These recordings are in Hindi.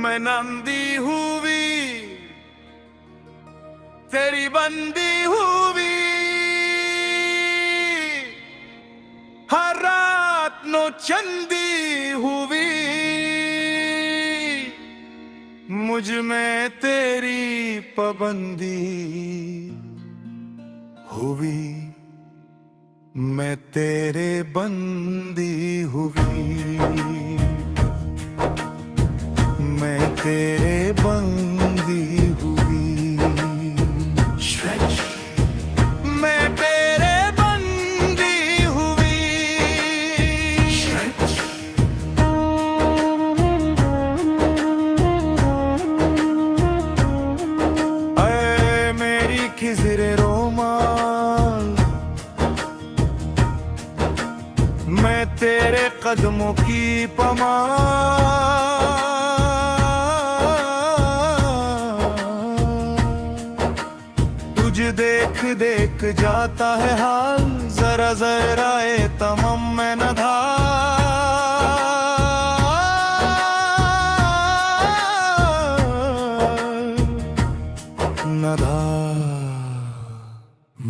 मैं नंदी हुई तेरी बंदी हुई, हर रात नो चंदी हुई, मुझ में तेरी पाबंदी हुई, मैं तेरे बंदी हुई, मैं तेरे बंदी हुई, मैं तेरे बंदी हुई। ऐ मेरी खिज़रे रोमाल, मैं तेरे कदमों की पमाल, तुझे देख देख जाता है हाल, जरा जरा तमम में न था, न था,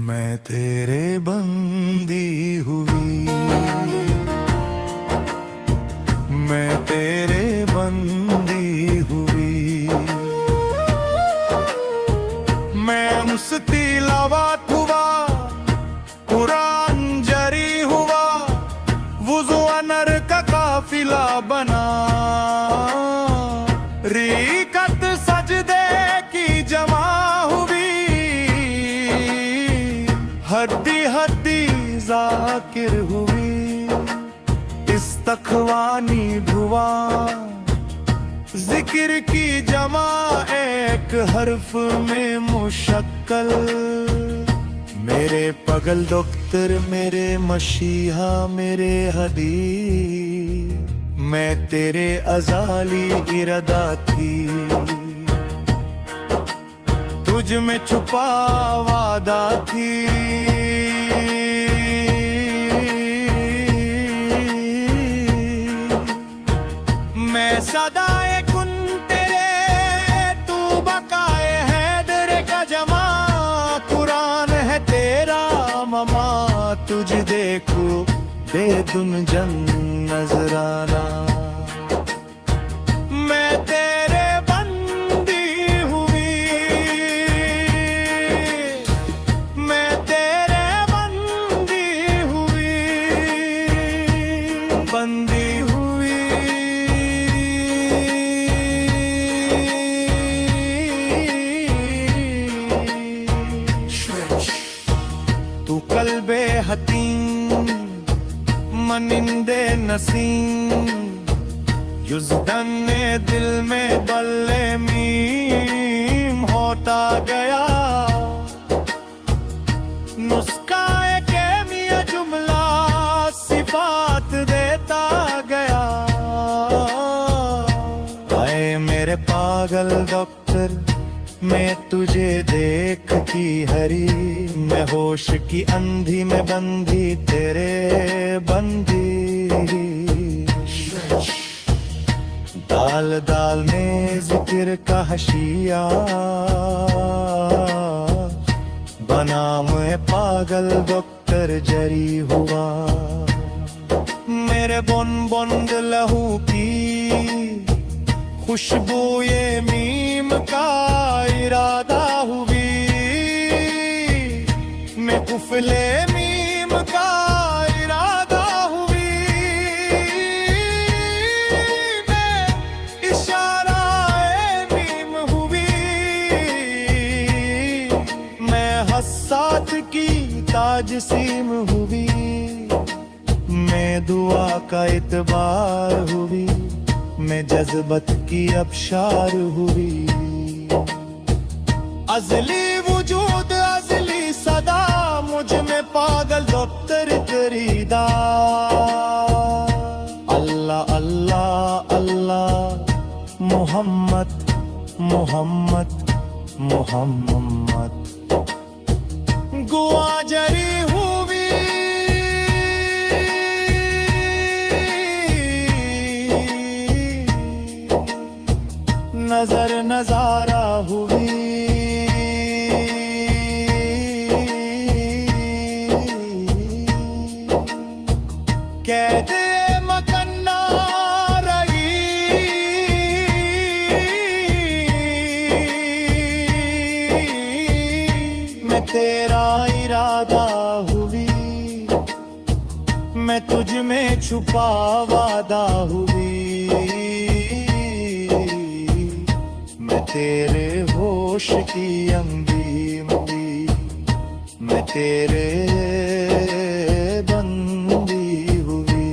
मैं तेरे बंदी हुई, मैं तेरे बंदी हुई, मैं मुस्ती लावात हुआ, कुरान जरी हुआ, वुज़ू अनर का काफिला बना, रिकत सजदे की जमा हुई, हड्डी हड्डी जाकिर हुई, इस तखवानी धुआ जिक्र की जमा एक हर्फ में मुशक्कल, मेरे पगल डॉक्टर मेरे मशीहा मेरे हदी, मैं तेरे अजाली इरादा थी, तुझ में छुपा वादा थी, मैं सदाए कुन तेरे, तू बकाए हैदर का जमा, कुरान है तेरा ममा, तुझे देखो बेदुन जन नजराना, मैं तेरे बंदी हुई, मैं तेरे बंदी हुई, बंदी हुई। तू कल्बे हतीम मनिंदे नसीम, युज़दन ने दिल में बल्ले मीम होता गया, नुस्खाए के मिया जुमला सिफात देता गया, आए मेरे पागल डॉक्टर मैं तुझे देख की हरी, मैं होश की अंधी में बंधी तेरे बंदी, दाल दाल में जिक्र का हशिया, बना मैं पागल डॉक्टर जरी हुआ, मेरे बुन बुन लहू की खुशबू ये मीम का इरादा हुई, मैं कुफले मीम का इरादा हुई, मैं इशारा मीम हुई, मैं हस्सात की ताजसीम हुई, मैं दुआ का इतबार हुई, मैं जज्बत की अबशार हुई, अज़ली वजूद अज़ली सदा, मुझ में पागल डॉक्टर करीदा, अल्लाह अल्लाह अल्लाह, मोहम्मद मोहम्मद मोहम्मद, गुआ जरी हुई, नजर नजारा हुई कहते मकन्ना रही मैं तेरा इरादा हुई मैं तुझ में छुपा वादा हुई मैं तेरे होश की अंगी हुई मैं तेरे बंदी हुई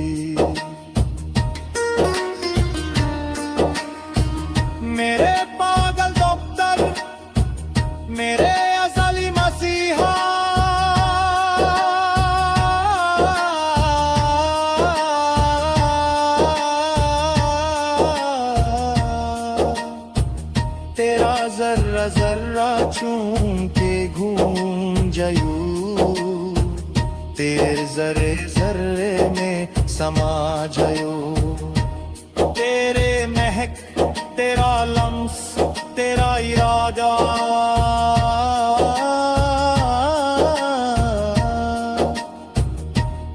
मेरे पागल डॉक्टर मेरे असली मसीहा तेरा जर्रा जर्रा चूम के घूम जायू तेरे जरे जर्रे में समा जायू तेरे महक तेरा लम्स तेरा इरादा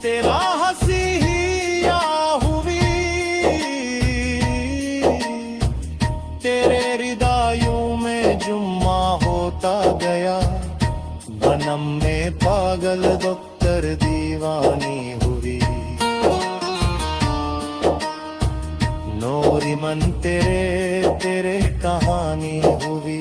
तेरा हंसी ही या हुई तेरे हृदयों में जुम्मा होता गया बनम में पागल डॉक्टर दीवानी हुई नोरी मन तेरे तेरे कहानी हुई